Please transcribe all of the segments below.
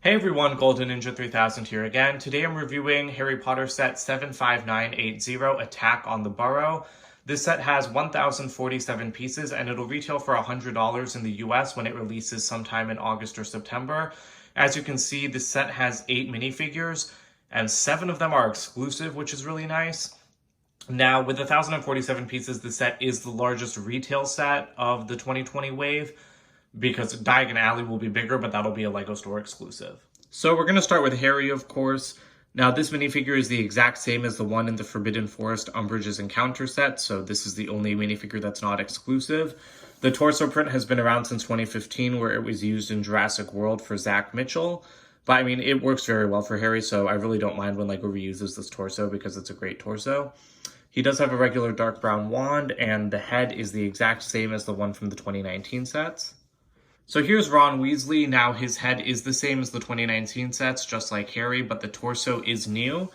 Hey everyone, Golden Ninja 3000 here again. Today I'm reviewing Harry Potter set 75980, Attack on the Burrow. This set has 1,047 pieces and it'll retail for $100 in the US when it releases sometime in August or September. As you can see, this set has 8 minifigures and 7 of them are exclusive, which is really nice. Now, with 1,047 pieces, the set is the largest retail set of the 2020 wave, because Diagon Alley will be bigger, but that'll be a LEGO store exclusive. So we're going to start with Harry, of course. Now, this minifigure is the exact same as the one in the Forbidden Forest Umbridge's Encounter set, so this is the only minifigure that's not exclusive. The torso print has been around since 2015, where it was used in Jurassic World for Zach Mitchell. But, I mean, it works very well for Harry, so I really don't mind when LEGO reuses this torso because it's a great torso. He does have a regular dark brown wand, and the head is the exact same as the one from the 2019 sets. So here's Ron Weasley. Now his head is the same as the 2019 sets, just like Harry, but the torso is new.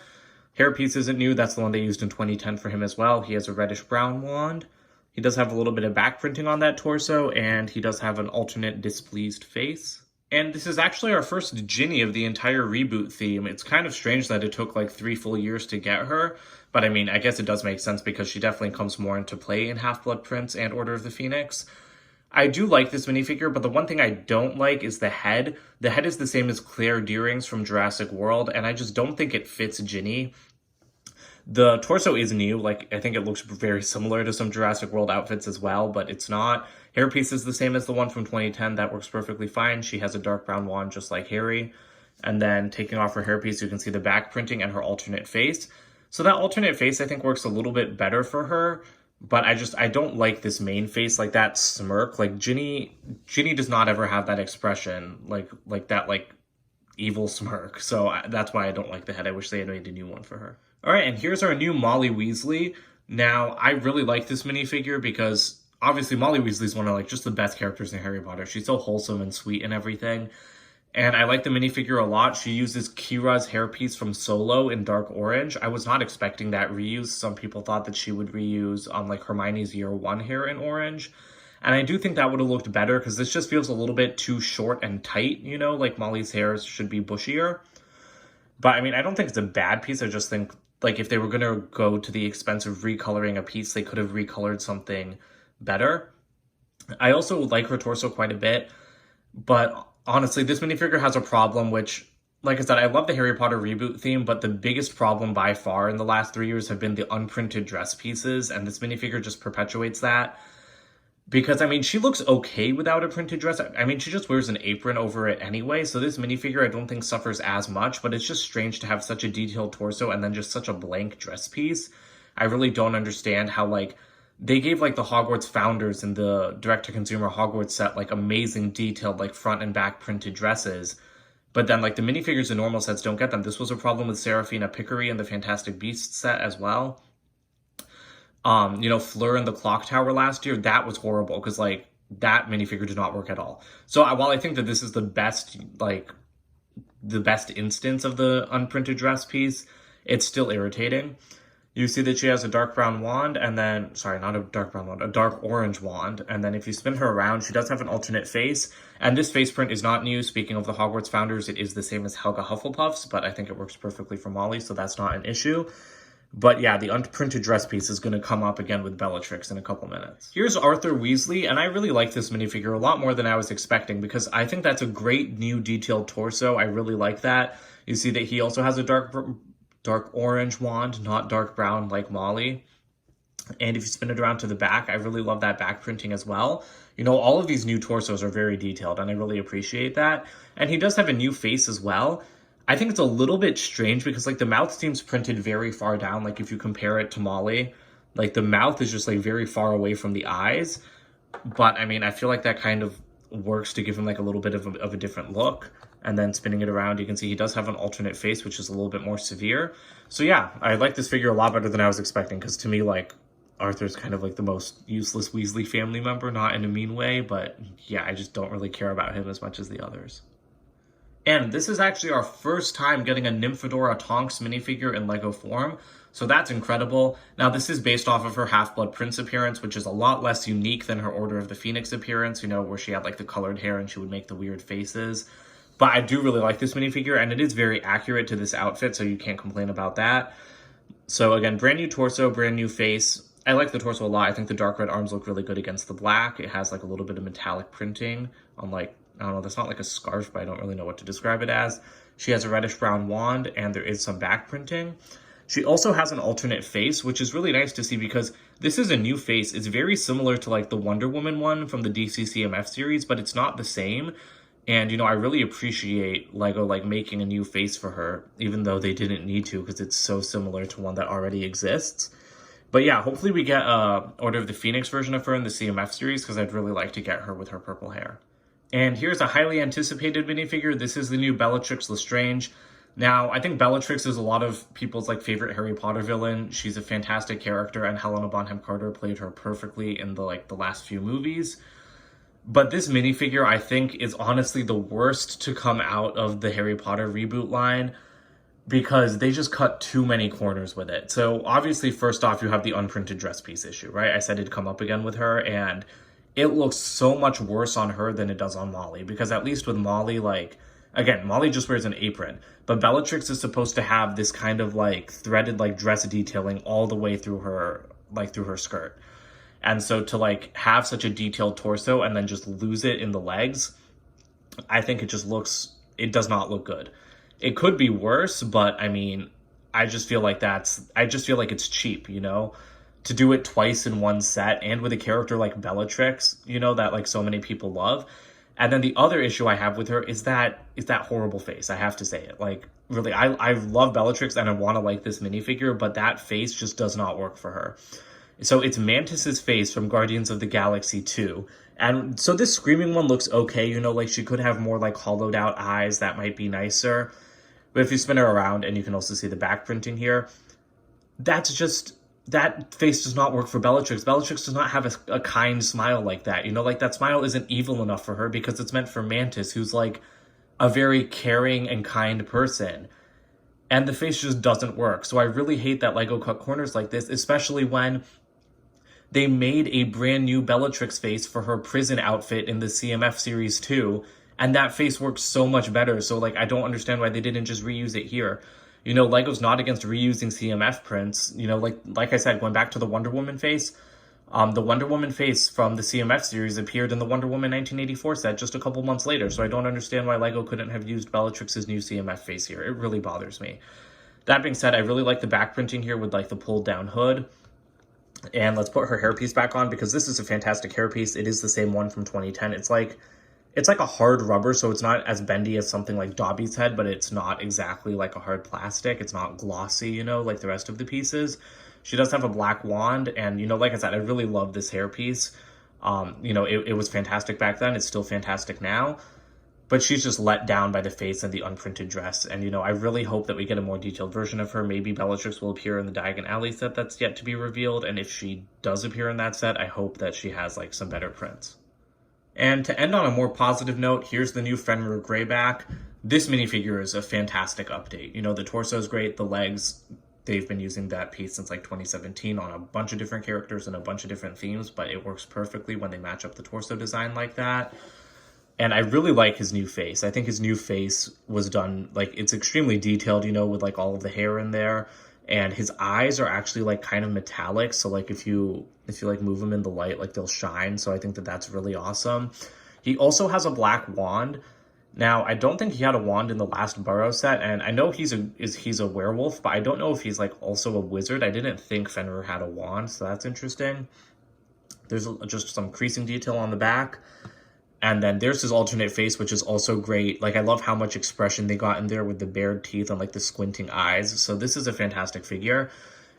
Hairpiece isn't new, that's the one they used in 2010 for him as well. He has a reddish-brown wand. He does have a little bit of back printing on that torso, and he does have an alternate displeased face. And this is actually our first Ginny of the entire reboot theme. It's kind of strange that it took like 3 full years to get her, but I mean, I guess it does make sense because she definitely comes more into play in Half-Blood Prince and Order of the Phoenix. I do like this minifigure, but the one thing I don't like is the head. The head is the same as Claire Deering's from Jurassic World, and I just don't think it fits Ginny. The torso is new, like I think it looks very similar to some Jurassic World outfits as well, but it's not. Hairpiece is the same as the one from 2010, that works perfectly fine. She has a dark brown wand just like Harry. And then taking off her hairpiece, you can see the back printing and her alternate face. So that alternate face I think works a little bit better for her. But I don't like this main face, like that smirk. Like Ginny does not ever have that expression, like that evil smirk. So that's why I don't like the head. I wish they had made a new one for her. All right, and here's our new Molly Weasley. Now, I really like this minifigure because obviously Molly Weasley is one of just the best characters in Harry Potter. She's so wholesome and sweet and everything. And I like the minifigure a lot. She uses Kira's hairpiece from Solo in dark orange. I was not expecting that reuse. Some people thought that she would reuse Hermione's year 1 hair in orange. And I do think that would have looked better because this just feels a little bit too short and tight, you know, like Molly's hair should be bushier. But I mean, I don't think it's a bad piece. I just think if they were going to go to the expense of recoloring a piece, they could have recolored something better. I also like her torso quite a bit, but honestly, this minifigure has a problem, which, like I said, I love the Harry Potter reboot theme, but the biggest problem by far in the last 3 years have been the unprinted dress pieces, and this minifigure just perpetuates that. Because, I mean, she looks okay without a printed dress. I mean, she just wears an apron over it anyway, so this minifigure I don't think suffers as much, but it's just strange to have such a detailed torso and then just such a blank dress piece. I really don't understand how, they gave the Hogwarts founders in the direct-to-consumer Hogwarts set amazing detailed front and back printed dresses, but then the minifigures in normal sets don't get them. This was a problem with Serafina Pickery in the Fantastic Beasts set as well. You know, Fleur in the Clock Tower last year, that was horrible because that minifigure did not work at all. So while I think that this is the best instance of the unprinted dress piece, it's still irritating. You see that she has a dark brown wand and then, sorry, not a dark brown wand, a dark orange wand. And then if you spin her around, she does have an alternate face. And this face print is not new. Speaking of the Hogwarts founders, it is the same as Helga Hufflepuff's, but I think it works perfectly for Molly, so that's not an issue. But yeah, the unprinted dress piece is going to come up again with Bellatrix in a couple minutes. Here's Arthur Weasley, and I really like this minifigure a lot more than I was expecting because I think that's a great new detailed torso. I really like that. You see that he also has a dark orange wand, not dark brown like Molly. And if you spin it around to the back, I really love that back printing as well. You know, all of these new torsos are very detailed, and I really appreciate that. And he does have a new face as well. I think it's a little bit strange because the mouth seems printed very far down. If you compare it to Molly, the mouth is just very far away from the eyes. But I mean, I feel like that kind of works to give him a little bit of a different look. And then spinning it around, you can see he does have an alternate face, which is a little bit more severe. So yeah, I like this figure a lot better than I was expecting, because to me, Arthur's kind of the most useless Weasley family member, not in a mean way, but yeah, I just don't really care about him as much as the others. And this is actually our first time getting a Nymphadora Tonks minifigure in LEGO form, so that's incredible. Now, this is based off of her Half-Blood Prince appearance, which is a lot less unique than her Order of the Phoenix appearance, you know, where she had the colored hair and she would make the weird faces. But I do really like this minifigure, and it is very accurate to this outfit, so you can't complain about that. So again, brand new torso, brand new face. I like the torso a lot. I think the dark red arms look really good against the black. It has like a little bit of metallic printing on like, I don't know, that's not like a scarf, but I don't really know what to describe it as. She has a reddish brown wand, and there is some back printing. She also has an alternate face, which is really nice to see because this is a new face. It's very similar to like the Wonder Woman one from the DC CMF series, but it's not the same. And, you know, I really appreciate LEGO like making a new face for her, even though they didn't need to because it's so similar to one that already exists. But yeah, hopefully we get Order of the Phoenix version of her in the CMF series because I'd really like to get her with her purple hair. And here's a highly anticipated minifigure. This is the new Bellatrix Lestrange. Now, I think Bellatrix is a lot of people's like favorite Harry Potter villain. She's a fantastic character, and Helena Bonham Carter played her perfectly in the last few movies. But this minifigure, I think, is honestly the worst to come out of the Harry Potter reboot line because they just cut too many corners with it. So obviously, first off, you have the unprinted dress piece issue, right? I said it'd come up again with her, and it looks so much worse on her than it does on Molly. Because at least with Molly, like, again, Molly just wears an apron, but Bellatrix is supposed to have this kind of like threaded like dress detailing all the way through her, like through her skirt. And so to like have such a detailed torso and then just lose it in the legs, I think it does not look good. It could be worse, but I mean, I just feel like it's cheap, you know, to do it twice in one set and with a character like Bellatrix, you know, that like so many people love. And then the other issue I have with her is that horrible face. I have to say it. Like, really, I love Bellatrix and I want to like this minifigure, but that face just does not work for her. So it's Mantis's face from Guardians of the Galaxy 2. And so this screaming one looks okay. You know, like she could have more like hollowed out eyes. That might be nicer. But if you spin her around, and you can also see the back printing here, that face does not work for Bellatrix. Bellatrix does not have a kind smile like that. You know, like that smile isn't evil enough for her because it's meant for Mantis, who's like a very caring and kind person. And the face just doesn't work. So I really hate that LEGO cut corners like this, especially when they made a brand new Bellatrix face for her prison outfit in the CMF series 2, and that face works so much better. So like, I don't understand why they didn't just reuse it here. You know, LEGO's not against reusing CMF prints. You know, like I said, going back to the Wonder Woman face, the Wonder Woman face from the CMF series appeared in the Wonder Woman 1984 set just a couple months later. So I don't understand why LEGO couldn't have used Bellatrix's new CMF face here. It really bothers me. That being said, I really like the back printing here with like the pulled down hood. And let's put her hairpiece back on because this is a fantastic hairpiece. It is the same one from 2010. It's like a hard rubber, so it's not as bendy as something like Dobby's head, but it's not exactly like a hard plastic. It's not glossy, you know, like the rest of the pieces. She does have a black wand, and, you know, like I said, I really love this hairpiece. You know, it was fantastic back then. It's still fantastic now. But she's just let down by the face and the unprinted dress. And, you know, I really hope that we get a more detailed version of her. Maybe Bellatrix will appear in the Diagon Alley set that's yet to be revealed. And if she does appear in that set, I hope that she has, like, some better prints. And to end on a more positive note, here's the new Fenrir Greyback. This minifigure is a fantastic update. You know, the torso is great, the legs, they've been using that piece since, like, 2017 on a bunch of different characters and a bunch of different themes, but it works perfectly when they match up the torso design like that. And I really like his new face. I think his new face was done, like, it's extremely detailed, you know, with, like, all of the hair in there. And his eyes are actually, like, kind of metallic. So, like, if you like, move them in the light, like, they'll shine. So I think that that's really awesome. He also has a black wand. Now, I don't think he had a wand in the last Burrow set. And I know he's a werewolf, but I don't know if he's, like, also a wizard. I didn't think Fenrir had a wand, so that's interesting. There's just some creasing detail on the back. And then there's his alternate face, which is also great. Like, I love how much expression they got in there with the bared teeth and, like, the squinting eyes. So this is a fantastic figure.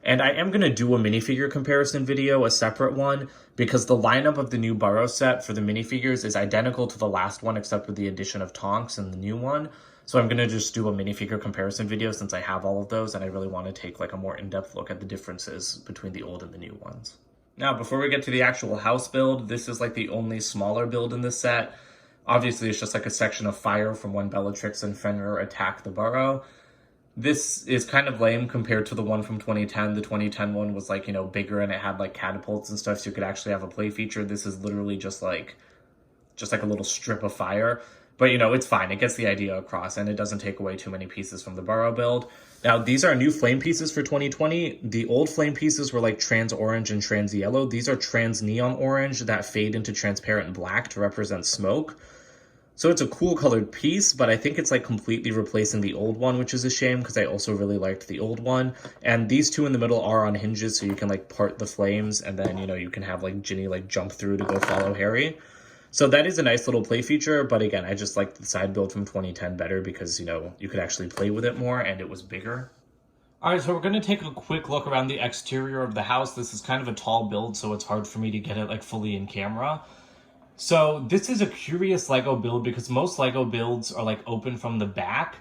And I am going to do a minifigure comparison video, a separate one, because the lineup of the new Burrow set for the minifigures is identical to the last one, except with the addition of Tonks and the new one. So I'm going to just do a minifigure comparison video since I have all of those, and I really want to take, like, a more in-depth look at the differences between the old and the new ones. Now, before we get to the actual house build, this is like the only smaller build in this set. Obviously, it's just like a section of fire from when Bellatrix and Fenrir attack the Burrow. This is kind of lame compared to the one from 2010. The 2010 one was, like, you know, bigger and it had like catapults and stuff, so you could actually have a play feature. This is literally just like a little strip of fire. But, you know, it's fine. It gets the idea across, and it doesn't take away too many pieces from the Burrow build. Now, these are new flame pieces for 2020. The old flame pieces were like trans orange and trans yellow. These are trans neon orange that fade into transparent black to represent smoke. So it's a cool colored piece, but I think it's like completely replacing the old one, which is a shame because I also really liked the old one. And these two in the middle are on hinges, so you can like part the flames, and then, you know, you can have like Ginny like jump through to go follow Harry. So that is a nice little play feature, but again, I just like the side build from 2010 better because, you know, you could actually play with it more and it was bigger. All right, so we're going to take a quick look around the exterior of the house. This is kind of a tall build, so it's hard for me to get it like fully in camera. So this is a curious Lego build because most Lego builds are like open from the back.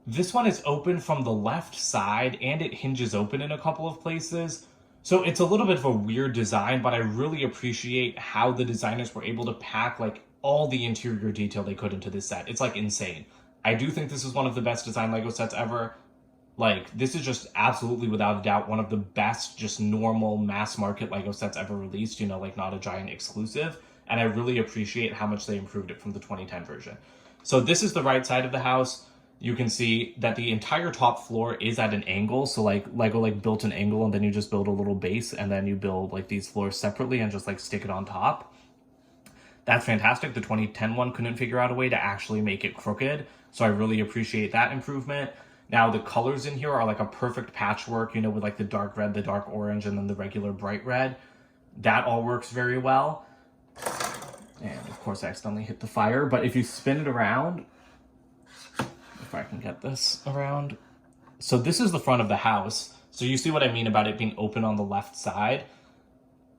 This one is open from the left side and it hinges open in a couple of places. So it's a little bit of a weird design, but I really appreciate how the designers were able to pack like all the interior detail they could into this set. It's like insane. I do think this is one of the best designed Lego sets ever. Like, this is just absolutely without a doubt one of the best just normal mass market Lego sets ever released, you know, like not a giant exclusive. And I really appreciate how much they improved it from the 2010 version. So this is the right side of the house. You can see that the entire top floor is at an angle. So like Lego like built an angle and then you just build a little base and then you build like these floors separately and just like stick it on top. That's fantastic. The 2010 one couldn't figure out a way to actually make it crooked. So I really appreciate that improvement. Now the colors in here are like a perfect patchwork, you know, with like the dark red, the dark orange, and then the regular bright red. That all works very well. And of course I accidentally hit the fire, but if you spin it around, if I can get this around. So this is the front of the house. So you see what I mean about it being open on the left side.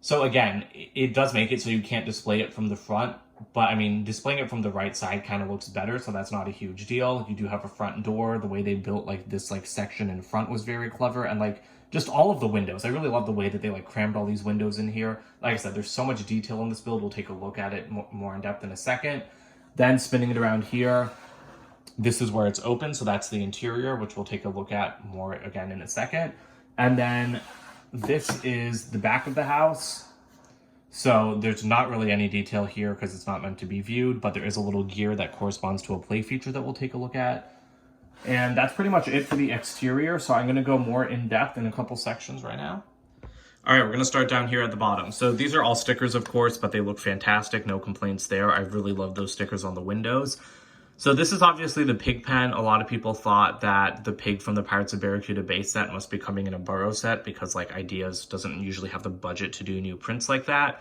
So again, it does make it so you can't display it from the front, but I mean, displaying it from the right side kind of looks better, so that's not a huge deal. You do have a front door. The way they built like this like section in front was very clever, and like just all of the windows. I really love the way that they like crammed all these windows in here. Like I said, there's so much detail in this build. We'll take a look at it more in depth in a second. Then spinning it around here, this is where it's open. So that's the interior, which we'll take a look at more again in a second. And then this is the back of the house. So there's not really any detail here because it's not meant to be viewed, but there is a little gear that corresponds to a play feature that we'll take a look at. And that's pretty much it for the exterior. So I'm going to go more in depth in a couple sections right now. All right, we're going to start down here at the bottom. So these are all stickers, of course, but they look fantastic. No complaints there. I really love those stickers on the windows. So this is obviously the pig pen. A lot of people thought that the pig from the Pirates of Barracuda base set must be coming in a Burrow set because like Ideas doesn't usually have the budget to do new prints like that.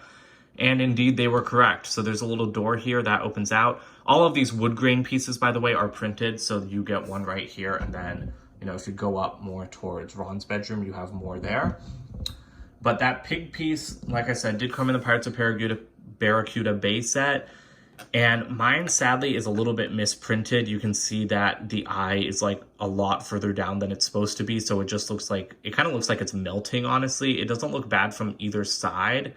And indeed, they were correct. So there's a little door here that opens out. All of these wood grain pieces, by the way, are printed. So you get one right here. And then, you know, if you go up more towards Ron's bedroom, you have more there. But that pig piece, like I said, did come in the Pirates of Barracuda base set. And mine, sadly, is a little bit misprinted. You can see that the eye is like a lot further down than it's supposed to be. So it just looks like, it kind of looks like it's melting, honestly. It doesn't look bad from either side.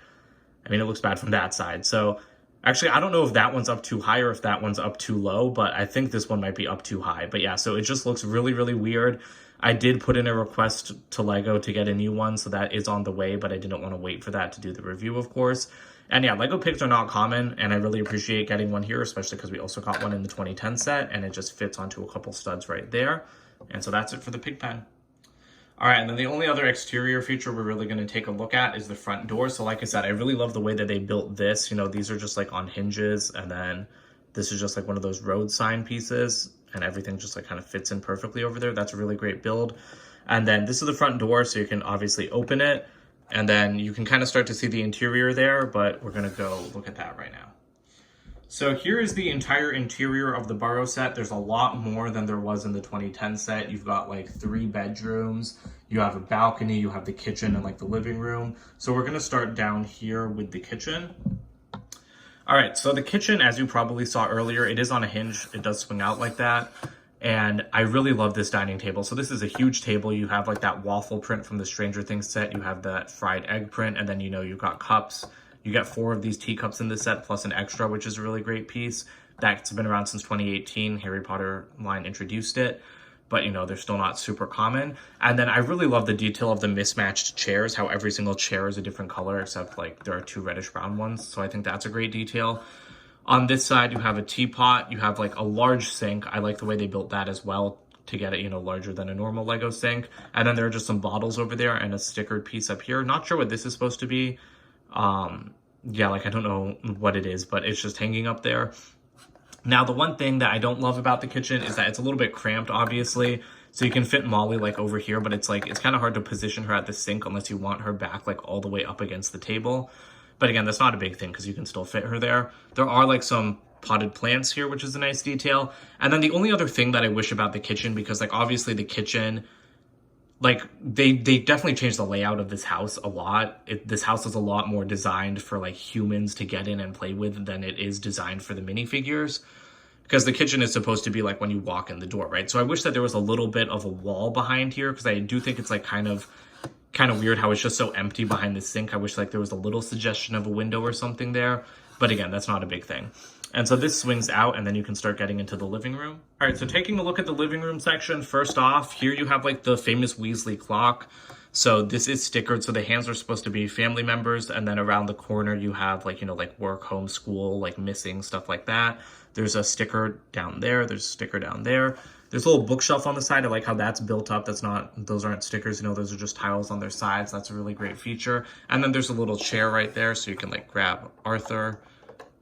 I mean, it looks bad from that side. So actually, I don't know if that one's up too high or if that one's up too low, but I think this one might be up too high. But yeah, so it just looks really, really weird. I did put in a request to Lego to get a new one, so that is on the way, but I didn't want to wait for that to do the review, of course. And yeah, Lego pigs are not common, and I really appreciate getting one here, especially because we also got one in the 2010 set, and it just fits onto a couple studs right there. And so that's it for the pig pen. All right, and then the only other exterior feature we're really going to take a look at is the front door. So like I said, I really love the way that they built this. You know, these are just like on hinges, and then this is just like one of those road sign pieces, and everything just like kind of fits in perfectly over there. That's a really great build. And then this is the front door, so you can obviously open it, and then you can kind of start to see the interior there, but we're going to go look at that right now. So here is the entire interior of the Burrow set. There's a lot more than there was in the 2010 set. You've got like 3 bedrooms, you have a balcony, you have the kitchen and like the living room. So we're gonna start down here with the kitchen. All right, so the kitchen, as you probably saw earlier, it is on a hinge. It does swing out like that. And I really love this dining table. So this is a huge table. You have like that waffle print from the Stranger Things set. You have that fried egg print, and then, you know, you've got cups. You get 4 of these teacups in this set, plus an extra, which is a really great piece. That's been around since 2018. Harry Potter line introduced it, but, you know, they're still not super common. And then I really love the detail of the mismatched chairs, how every single chair is a different color, except like there are 2 reddish brown ones. So I think that's a great detail. On this side, you have a teapot. You have like a large sink. I like the way they built that as well to get it, you know, larger than a normal Lego sink. And then there are just some bottles over there and a stickered piece up here. Not sure what this is supposed to be. Yeah, like I don't know what it is, but it's just hanging up there. Now, the one thing that I don't love about the kitchen is that it's a little bit cramped, obviously. So you can fit Molly like over here, but it's like, it's kind of hard to position her at the sink unless you want her back like all the way up against the table. But again, that's not a big thing because you can still fit her there. There are like some potted plants here, which is a nice detail. And then the only other thing that I wish about the kitchen, because like obviously the kitchen, like they definitely changed the layout of this house a lot. This house is a lot more designed for like humans to get in and play with than it is designed for the minifigures. Because the kitchen is supposed to be like when you walk in the door, right? So I wish that there was a little bit of a wall behind here, because I do think it's like kind of weird how it's just so empty behind the sink. I wish like there was a little suggestion of a window or something there. But again, that's not a big thing. And so this swings out and then you can start getting into the living room. All right, so taking a look at the living room section, first off, here you have like the famous Weasley clock. So this is stickered, so the hands are supposed to be family members, and then around the corner you have like, you know, like work, home, school, like missing, stuff like that. There's a sticker down there, there's a sticker down there. There's a little bookshelf on the side. I like how that's built up. Those aren't stickers, you know, those are just tiles on their sides. That's a really great feature. And then there's a little chair right there, so you can like grab Arthur,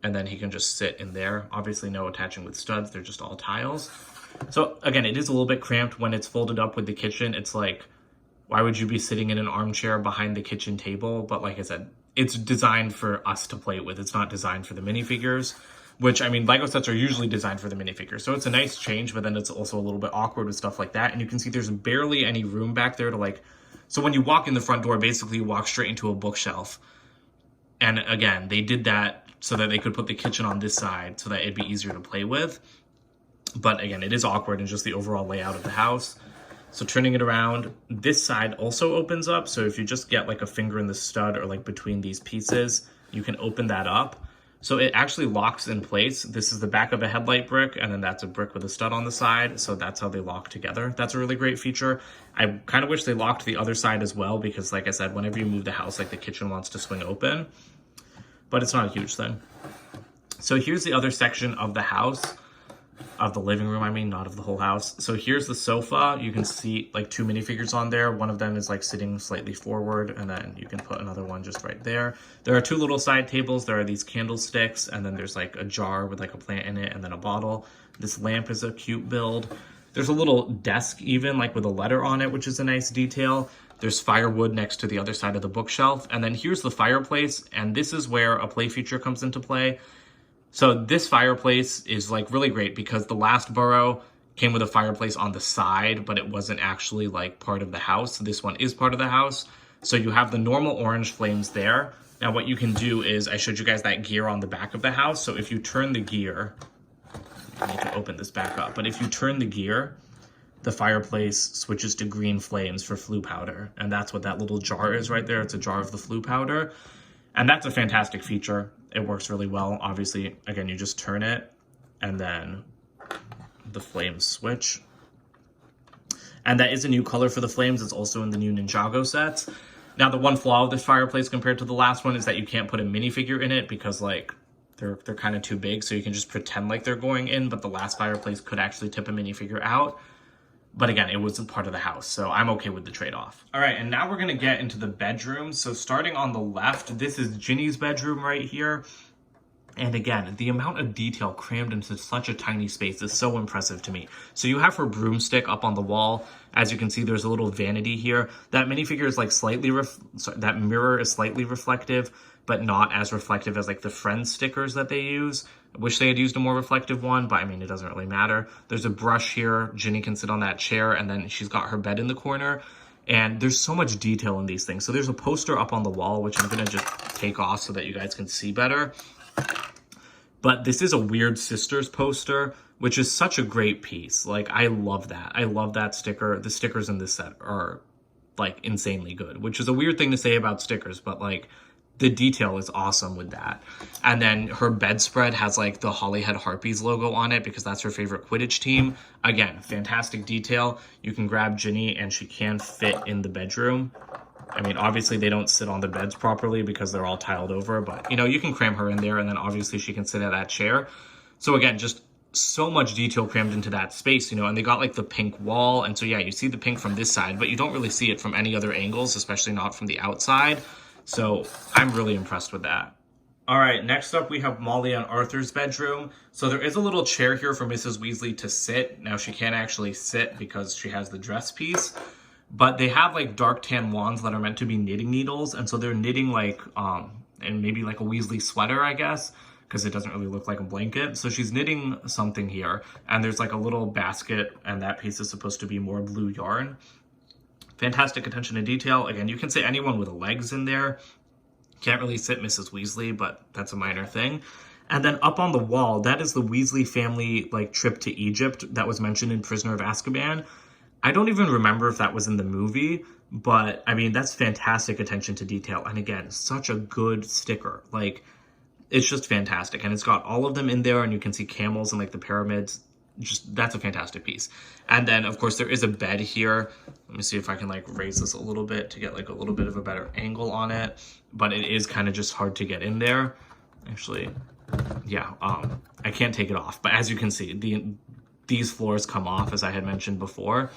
and then he can just sit in there. Obviously no attaching with studs, they're just all tiles. So again, it is a little bit cramped when it's folded up with the kitchen. It's like, why would you be sitting in an armchair behind the kitchen table? But like I said, it's designed for us to play with. It's not designed for the minifigures, which, I mean, Lego sets are usually designed for the minifigures. So it's a nice change, but then it's also a little bit awkward with stuff like that. And you can see there's barely any room back there to like, so when you walk in the front door, basically you walk straight into a bookshelf. And again, they did that so that they could put the kitchen on this side so that it'd be easier to play with. But again, it is awkward in just the overall layout of the house. So turning it around, this side also opens up. So if you just get like a finger in the stud or like between these pieces, you can open that up. So it actually locks in place. This is the back of a headlight brick, and then that's a brick with a stud on the side. So that's how they lock together. That's a really great feature. I kind of wish they locked the other side as well, because like I said, whenever you move the house, like the kitchen wants to swing open, but it's not a huge thing. So here's the other section of the house. Of the living room, I mean, not of the whole house. So here's the sofa. You can see like two minifigures on there. One of them is like sitting slightly forward, and then you can put another one just right there. There are two little side tables. There are these candlesticks, and then there's like a jar with like a plant in it, and then a bottle. This lamp is a cute build. There's a little desk even like with a letter on it, which is a nice detail. There's firewood next to the other side of the bookshelf. And then here's the fireplace, and this is where a play feature comes into play. So this fireplace is like really great because the last Burrow came with a fireplace on the side, but it wasn't actually like part of the house. This one is part of the house. So you have the normal orange flames there. Now what you can do is, I showed you guys that gear on the back of the house. So if you turn the gear, I need to open this back up, but if you turn the gear, the fireplace switches to green flames for flue powder. And that's what that little jar is right there. It's a jar of the flue powder. And that's a fantastic feature. It works really well. Obviously, again, you just turn it and then the flames switch. And that is a new color for the flames. It's also in the new Ninjago sets. Now, the one flaw of this fireplace compared to the last one is that you can't put a minifigure in it because like they're kind of too big. So you can just pretend like they're going in, but the last fireplace could actually tip a minifigure out. But again, it wasn't part of the house, so I'm okay with the trade-off. All right, and now we're gonna get into the bedrooms. So starting on the left, this is Ginny's bedroom right here. And again, the amount of detail crammed into such a tiny space is so impressive to me. So you have her broomstick up on the wall. As you can see, there's a little vanity here. That minifigure is like that mirror is slightly reflective, but not as reflective as like the Friends stickers that they use. I wish they had used a more reflective one, but I mean, it doesn't really matter. There's a brush here. Ginny can sit on that chair, and then she's got her bed in the corner. And there's so much detail in these things. So there's a poster up on the wall, which I'm gonna just take off so that you guys can see better. But this is a Weird Sisters poster, which is such a great piece. Like, I love that. I love that sticker. The stickers in this set are like insanely good, which is a weird thing to say about stickers, but like the detail is awesome with that. And then her bedspread has like the Hollyhead Harpies logo on it because that's her favorite Quidditch team. Again, fantastic detail. You can grab Ginny and she can fit in the bedroom. I mean, obviously they don't sit on the beds properly because they're all tiled over, but you know, you can cram her in there and then obviously she can sit at that chair. So again, just so much detail crammed into that space, you know, and they got like the pink wall. And so, yeah, you see the pink from this side, but you don't really see it from any other angles, especially not from the outside. So I'm really impressed with that. All right, next up we have Molly and Arthur's bedroom. So there is a little chair here for Mrs. Weasley to sit. Now she can't actually sit because she has the dress piece, but they have like dark tan wands that are meant to be knitting needles. And so they're knitting like, and maybe like a Weasley sweater, I guess, because it doesn't really look like a blanket. So she's knitting something here, and there's like a little basket, and that piece is supposed to be more blue yarn. Fantastic attention to detail. Again, you can say anyone with legs in there. Can't really sit Mrs. Weasley, but that's a minor thing. And then up on the wall, that is the Weasley family like trip to Egypt that was mentioned in Prisoner of Azkaban. I don't even remember if that was in the movie, but I mean, that's fantastic attention to detail. And again, such a good sticker. Like, it's just fantastic. And it's got all of them in there, and you can see camels and like the pyramids. Just, that's a fantastic piece. And then of course there is a bed here. Let me see if I can like raise this a little bit to get like a little bit of a better angle on it, but it is kind of just hard to get in there. Actually, yeah, I can't take it off, but as you can see, these floors come off, as I had mentioned before,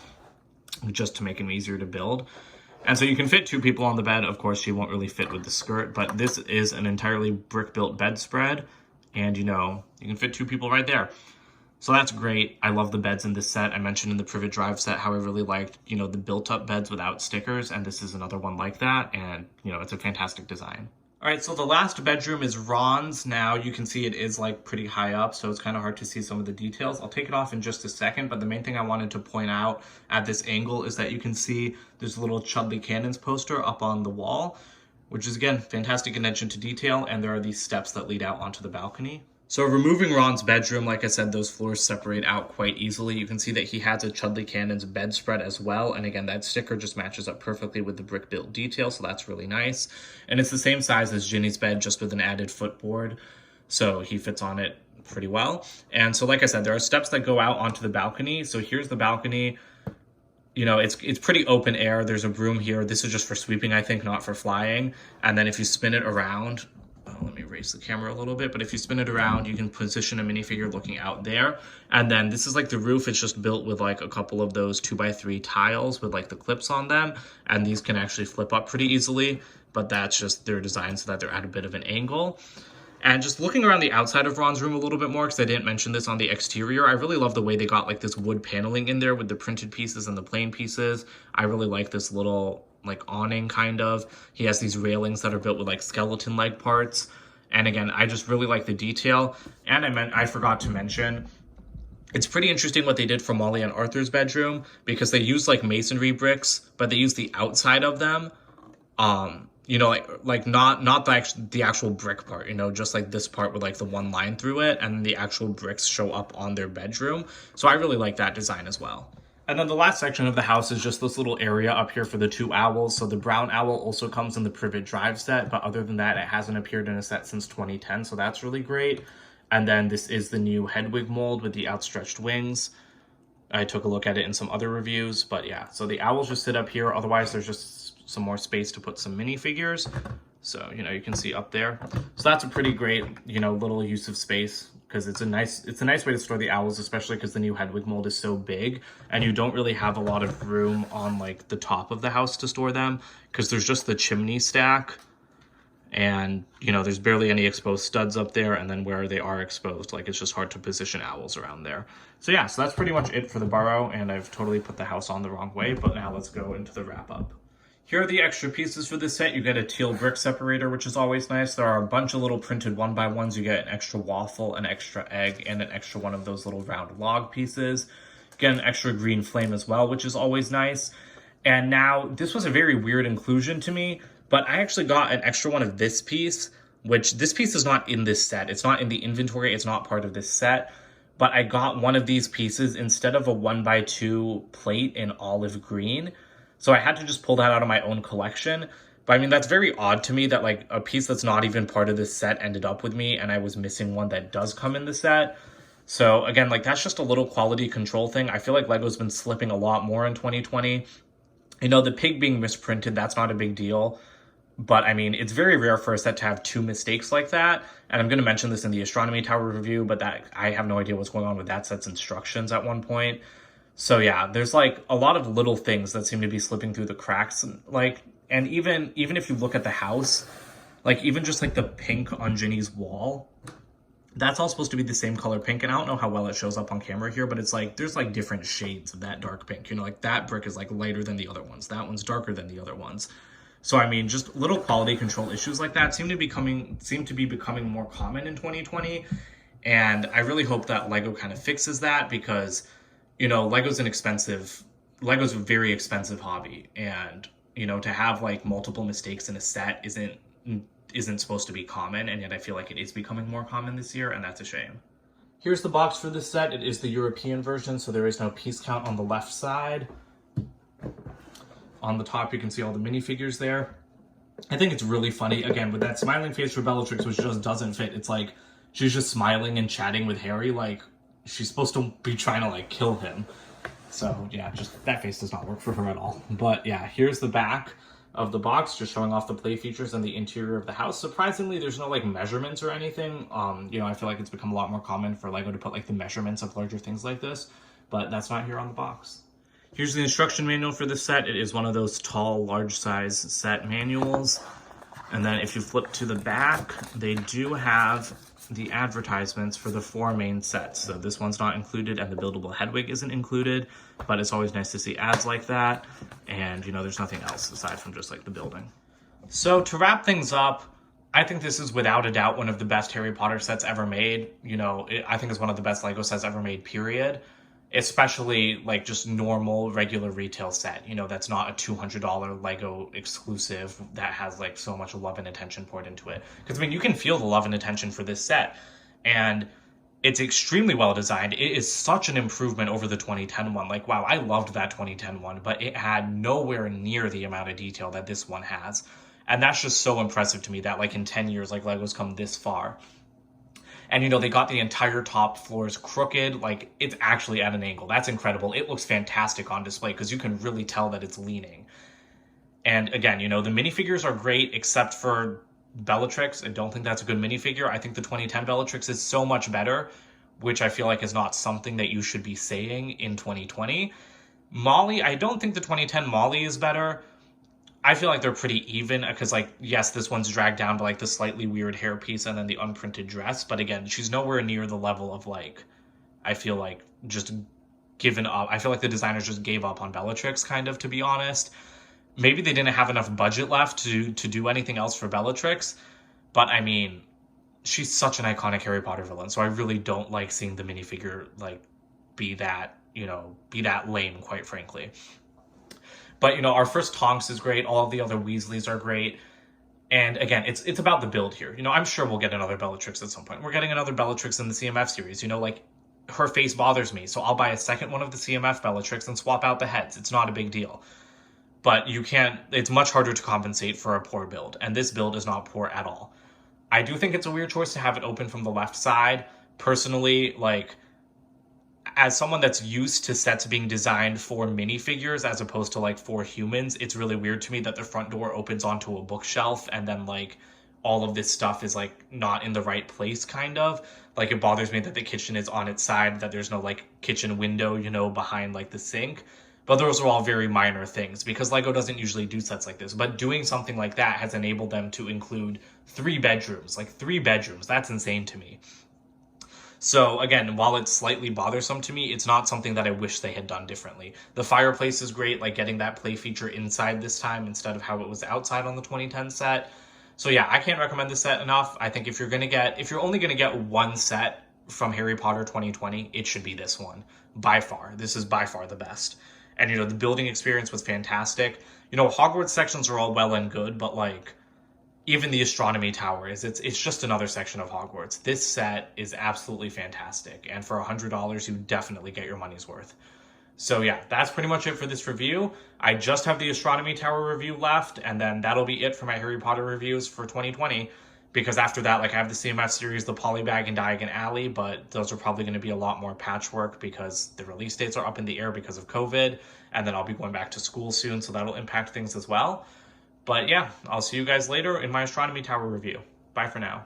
just to make them easier to build. And so you can fit 2 people on the bed. Of course, she won't really fit with the skirt, but this is an entirely brick-built bedspread, and you know, you can fit 2 people right there. So that's great. I love the beds in this set. I mentioned in the Privet Drive set how I really liked, you know, the built-up beds without stickers, and this is another one like that, and, you know, it's a fantastic design. All right, so the last bedroom is Ron's. Now, you can see it is, like, pretty high up, so it's kind of hard to see some of the details. I'll take it off in just a second, but the main thing I wanted to point out at this angle is that you can see there's a little Chudley Cannons poster up on the wall, which is, again, fantastic attention to detail, and there are these steps that lead out onto the balcony. So removing Ron's bedroom, like I said, those floors separate out quite easily. You can see that he has a Chudley Cannons bedspread as well. And again, that sticker just matches up perfectly with the brick built detail, so that's really nice. And it's the same size as Ginny's bed, just with an added footboard. So he fits on it pretty well. And so like I said, there are steps that go out onto the balcony. So here's the balcony. You know, it's pretty open air. There's a broom here. This is just for sweeping, I think, not for flying. And then if you spin it around, let me raise the camera a little bit, but if you spin it around, you can position a minifigure looking out there. And then this is like the roof. It's just built with like a couple of those 2x3 tiles with like the clips on them. And these can actually flip up pretty easily, but that's just their design so that they're at a bit of an angle. And just looking around the outside of Ron's room a little bit more, because I didn't mention this on the exterior, I really love the way they got like this wood paneling in there with the printed pieces and the plain pieces. I really like this little like awning kind of. He has these railings that are built with like skeleton leg parts. And again, I just really like the detail. And I forgot to mention, it's pretty interesting what they did for Molly and Arthur's bedroom, because they use like masonry bricks, but they use the outside of them. You know, like not the actual brick part, you know, just like this part with like the one line through it, and the actual bricks show up on their bedroom. So I really like that design as well. And then the last section of the house is just this little area up here for the 2 owls. So the brown owl also comes in the Privet Drive set, but other than that, it hasn't appeared in a set since 2010, so that's really great. And then this is the new Hedwig mold with the outstretched wings. I took a look at it in some other reviews, but yeah. So the owls just sit up here. Otherwise, there's just some more space to put some minifigures. So, you know, you can see up there. So that's a pretty great, you know, little use of space, because it's a nice way to store the owls, especially because the new Hedwig mold is so big and you don't really have a lot of room on like the top of the house to store them, because there's just the chimney stack and, you know, there's barely any exposed studs up there, and then where they are exposed, like, it's just hard to position owls around there. So yeah, so that's pretty much it for the Burrow, and I've totally put the house on the wrong way, but now let's go into the wrap up. Here are the extra pieces for this set. You get a teal brick separator, which is always nice. There are a bunch of little printed 1x1s. You get an extra waffle, an extra egg, and an extra one of those little round log pieces. You get an extra green flame as well, which is always nice. And now, this was a very weird inclusion to me, but I actually got an extra one of this piece, which this piece is not in this set. It's not in the inventory. It's not part of this set. But I got one of these pieces instead of a 1x2 plate in olive green. So I had to just pull that out of my own collection. But I mean, that's very odd to me that like a piece that's not even part of this set ended up with me, and I was missing one that does come in the set. So again, like, that's just a little quality control thing. I feel like LEGO's been slipping a lot more in 2020. You know, the pig being misprinted, that's not a big deal. But I mean, it's very rare for a set to have 2 mistakes like that. And I'm going to mention this in the Astronomy Tower review, but that I have no idea what's going on with that set's instructions at one point. So yeah, there's like a lot of little things that seem to be slipping through the cracks. Like, and even if you look at the house, like even just like the pink on Ginny's wall, that's all supposed to be the same color pink. And I don't know how well it shows up on camera here, but it's like, there's like different shades of that dark pink. You know, like that brick is like lighter than the other ones. That one's darker than the other ones. So I mean, just little quality control issues like that seem to be becoming more common in 2020. And I really hope that LEGO kind of fixes that, because, you know, Lego's a very expensive hobby. And, you know, to have like multiple mistakes in a set isn't supposed to be common, and yet I feel like it is becoming more common this year, and that's a shame. Here's the box for this set. It is the European version, so there is no piece count on the left side. On the top, you can see all the minifigures there. I think it's really funny, again, with that smiling face for Bellatrix, which just doesn't fit. It's like she's just smiling and chatting with Harry, like she's supposed to be trying to like kill him. So yeah, just that face does not work for her at all. But yeah, here's the back of the box, just showing off the play features and the interior of the house. Surprisingly, there's no like measurements or anything. You know, I feel like it's become a lot more common for LEGO to put like the measurements of larger things like this, but that's not here on the box. Here's the instruction manual for this set. It is one of those tall, large size set manuals. And then if you flip to the back, they do have the advertisements for the 4 main sets. So this one's not included, and the buildable Hedwig isn't included, but it's always nice to see ads like that. And, you know, there's nothing else aside from just like the building. So to wrap things up, I think this is without a doubt one of the best Harry Potter sets ever made. You know, I think it's one of the best LEGO sets ever made, period. Especially like just normal regular retail set, you know, that's not a $200 LEGO exclusive that has like so much love and attention poured into it. Because I mean, you can feel the love and attention for this set, and it's extremely well designed. It is such an improvement over the 2010 one. Like, wow, I loved that 2010 one, but it had nowhere near the amount of detail that this one has. And that's just so impressive to me that like in 10 years, like LEGO's come this far. And, you know, they got the entire top floors crooked. Like, it's actually at an angle. That's incredible. It looks fantastic on display because you can really tell that it's leaning. And again, you know, the minifigures are great except for Bellatrix. I don't think that's a good minifigure. I think the 2010 Bellatrix is so much better, which I feel like is not something that you should be saying in 2020. Molly, I don't think the 2010 Molly is better. I feel like they're pretty even because, like, yes, this one's dragged down by, like, the slightly weird hairpiece and then the unprinted dress. But again, she's nowhere near the level of, like, I feel like just given up. I feel like the designers just gave up on Bellatrix, kind of, to be honest. Maybe they didn't have enough budget left to do anything else for Bellatrix. But, I mean, she's such an iconic Harry Potter villain. So I really don't like seeing the minifigure, like, be that lame, quite frankly. But, you know, our first Tonks is great. All of the other Weasleys are great. And again, it's about the build here. You know, I'm sure we'll get another Bellatrix at some point. We're getting another Bellatrix in the CMF series. You know, like, her face bothers me. So I'll buy a second one of the CMF Bellatrix and swap out the heads. It's not a big deal. But you can't, it's much harder to compensate for a poor build. And this build is not poor at all. I do think it's a weird choice to have it open from the left side. Personally, like, as someone that's used to sets being designed for minifigures as opposed to like for humans, it's really weird to me that the front door opens onto a bookshelf and then like all of this stuff is like not in the right place, kind of. Like, it bothers me that the kitchen is on its side, that there's no like kitchen window, you know, behind like the sink. But those are all very minor things because LEGO doesn't usually do sets like this. But doing something like that has enabled them to include 3 bedrooms. Like, 3 bedrooms. That's insane to me. So again, while it's slightly bothersome to me, it's not something that I wish they had done differently. The fireplace is great, like getting that play feature inside this time instead of how it was outside on the 2010 set. So yeah, I can't recommend this set enough. I think if you're only gonna get one set from Harry Potter 2020, it should be this one. By far. This is by far the best. And, you know, the building experience was fantastic. You know, Hogwarts sections are all well and good, but like, even the astronomy tower it's just another section of Hogwarts. This set is absolutely fantastic. And for $100, you definitely get your money's worth. So yeah, that's pretty much it for this review. I just have the astronomy tower review left, and then that'll be it for my Harry Potter reviews for 2020. because after that, like I have the CMF series, the Polybag and Diagon Alley, but those are probably going to be a lot more patchwork because the release dates are up in the air because of COVID, and then I'll be going back to school soon, so that'll impact things as well. But yeah, I'll see you guys later in my Astronomy Tower review. Bye for now.